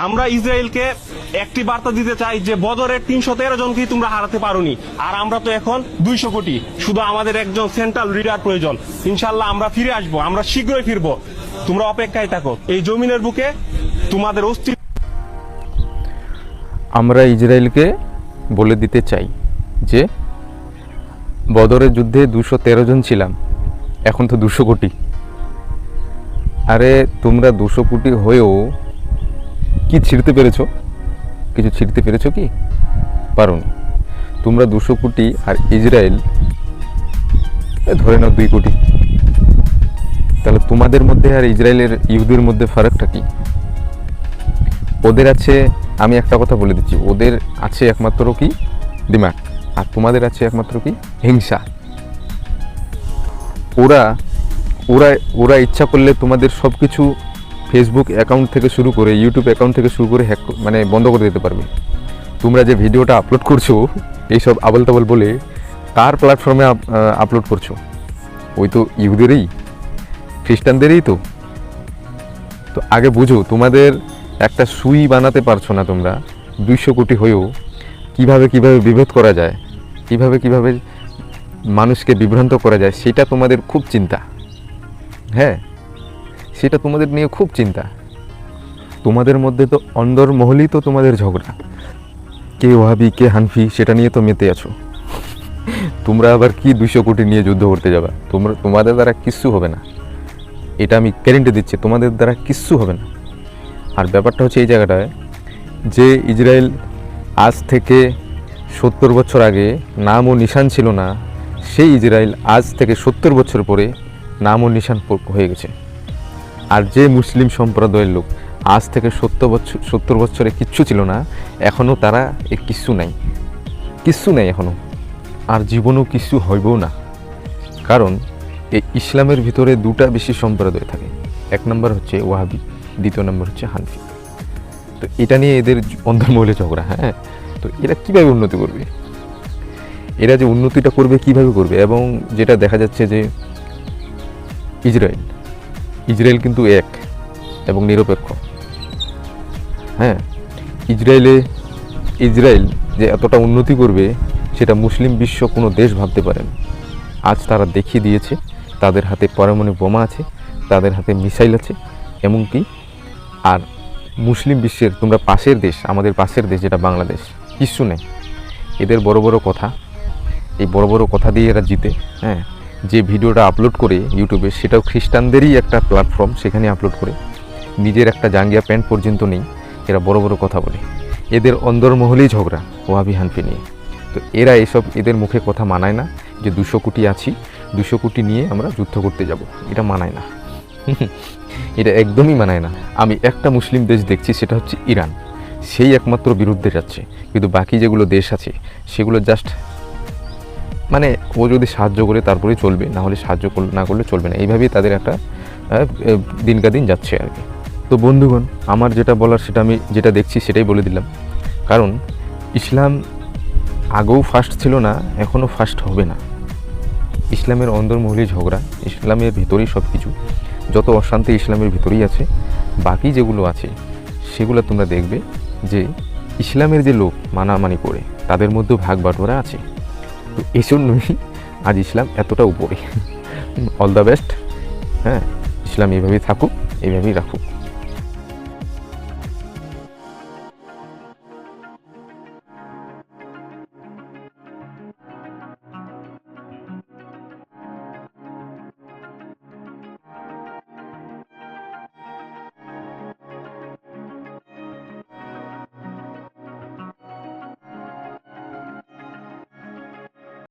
আমরা ইসরায়েলকে একটি বার্তা দিতে চাই যে বদরের 313 জনকেই তোমরা হারাতে পারোনি, আর আমরা তো এখন 200 কোটি। শুধু আমাদের একজন সেন্ট্রাল লিডার প্রয়োজন। ইনশাল্লাহ আমরা ফিরে আসবো, আমরা শীঘ্রই ফিরবো। তোমরা অপেক্ষায় থাকো। এই জমিনের বুকে তোমাদের অস্তিত্ব। আমরা ইসরায়েলকে বলে দিতে চাই যে বদরের যুদ্ধে 213 জন ছিলাম, এখন তো 200 কোটি। আরে তোমরা 200 কোটি হয়েও কি ছিঁড়তে পেরেছো? কিছু ছিঁড়তে পেরেছো কি? পারোনি। তোমরা 200 কোটি আর ইসরায়েল ধরে নাও 2 কোটি। তাহলে তোমাদের মধ্যে আর ইসরায়েলের ইহুদির মধ্যে ফারাকটা কি? ওদের আছে, আমি একটা কথা বলে দিচ্ছি, ওদের আছে একমাত্র কি দিমাগ, আর তোমাদের আছে একমাত্র কি হিংসা। ওরা ওরা ওরা ইচ্ছা করলে তোমাদের সব কিছু ফেসবুক অ্যাকাউন্ট থেকে শুরু করে ইউটিউব অ্যাকাউন্ট থেকে শুরু করে হ্যাক মানে বন্ধ করে দিতে পারবে। তোমরা যে ভিডিওটা আপলোড করছো এইসব আবল তাবল বলে, কার প্ল্যাটফর্মে আপলোড করছো? ওই তো ইহুদেরই, খ্রিস্টানদেরই তো। তো আগে বুঝো, তোমাদের একটা সুই বানাতে পারছো না তোমরা 200 কোটি হয়েও। কিভাবে বিভেদ করা যায়, কিভাবে মানুষকে বিভ্রান্ত করা যায়, সেটা তোমাদের খুব চিন্তা। হ্যাঁ, সেটা তোমাদের নিয়ে খুব চিন্তা। তোমাদের মধ্যে তো অন্দরমহলেই তো তোমাদের ঝগড়া, কে ওয়াহাবি কে হানফি, সেটা নিয়ে তো মেতে আছো। তোমরা আবার কি 200 কোটি নিয়ে যুদ্ধ করতে যাবা? তোমাদের দ্বারা কিচ্ছু হবে না, এটা আমি গ্যারেন্টি দিচ্ছি, তোমাদের দ্বারা কিচ্ছু হবে না। আর ব্যাপারটা হচ্ছে এই জায়গাটায় যে ইসরায়েল আজ থেকে 70 বছর আগে নাম ও নিশান ছিল না, সেই ইসরায়েল আজ থেকে 70 বছর পরে নাম ও নিশান হয়ে গেছে। আর যে মুসলিম সম্প্রদায়ের লোক আজ থেকে 70 বছরে কিচ্ছু ছিল না, এখনও তারা কিচ্ছু নাই এখনও, আর জীবনও কিচ্ছু হইবও না। কারণ এই ইসলামের ভিতরে দুটা বেশি সম্প্রদায় থাকে, এক নম্বর হচ্ছে ওয়াহাবি, দ্বিতীয় নম্বর হচ্ছে হানফি। তো এটা নিয়ে এদের অন্দরমহলে ঝগড়া। হ্যাঁ, তো এরা কীভাবে উন্নতি করবে? এরা যে উন্নতিটা করবে কীভাবে করবে? এবং যেটা দেখা যাচ্ছে যে ইসরায়েল কিন্তু এক এবং নিরপেক্ষ। হ্যাঁ, ইসরায়েল যে এতটা উন্নতি করবে সেটা মুসলিম বিশ্ব কোনো দেশ ভাবতে পারেন। আজ তারা দেখিয়ে দিয়েছে, তাদের হাতে পারমাণবিক বোমা আছে, তাদের হাতে মিসাইল আছে, এমনকি আর মুসলিম বিশ্বের তোমরা পাশের দেশ, আমাদের পাশের দেশ যেটা বাংলাদেশ, কিচ্ছু নেই। এদের বড় বড় কথা, এই বড় বড় কথা দিয়ে এরা জিতে। হ্যাঁ, যে ভিডিওটা আপলোড করে ইউটিউবে, সেটাও খ্রিস্টানদেরই একটা প্ল্যাটফর্ম, সেখানে আপলোড করে নিজের একটা জাঙ্গিয়া প্যান্ট পর্যন্ত নেই, এরা বড় বড় কথা বলে। এদের অন্দরমহলেই ঝগড়া ওয়াহাবি হানফি নিয়ে। তো এরা এদের মুখে কথা মানায় না যে 200 কোটি আছি, 200 কোটি নিয়ে আমরা যুদ্ধ করতে যাব, এটা মানায় না। এটা একদমই মানায় না। আমি একটা মুসলিম দেশ দেখছি, সেটা হচ্ছে ইরান, সেই একমাত্র বিরুদ্ধে যাচ্ছে। কিন্তু বাকি যেগুলো দেশ আছে সেগুলো জাস্ট মানে ও যদি সাহায্য করে তারপরেই চলবে, না হলে সাহায্য না করলে চলবে না। এইভাবেই তাদের একটা দিনকাদিন যাচ্ছে আর কি। তো বন্ধুগণ, আমার যেটা বলার সেটা আমি যেটা দেখছি সেটাই বলে দিলাম। কারণ ইসলাম আগেও ফার্স্ট ছিল না, এখনও ফার্স্ট হবে না। ইসলামের অন্দরমহলী ঝগড়া, ইসলামের ভিতরেই সব কিছু, যত অশান্তি ইসলামের ভিতরেই আছে। বাকি যেগুলো আছে সেগুলো তোমরা দেখবে যে ইসলামের যে লোক মানামানি করে তাদের মধ্যেও ভাগ বাটোয়ারা আছে। তো এই জন্যই আজ ইসলাম এতটা উপরে। All the best. হ্যাঁ, ইসলাম এইভাবেই থাকুক, এইভাবেই রাখুক।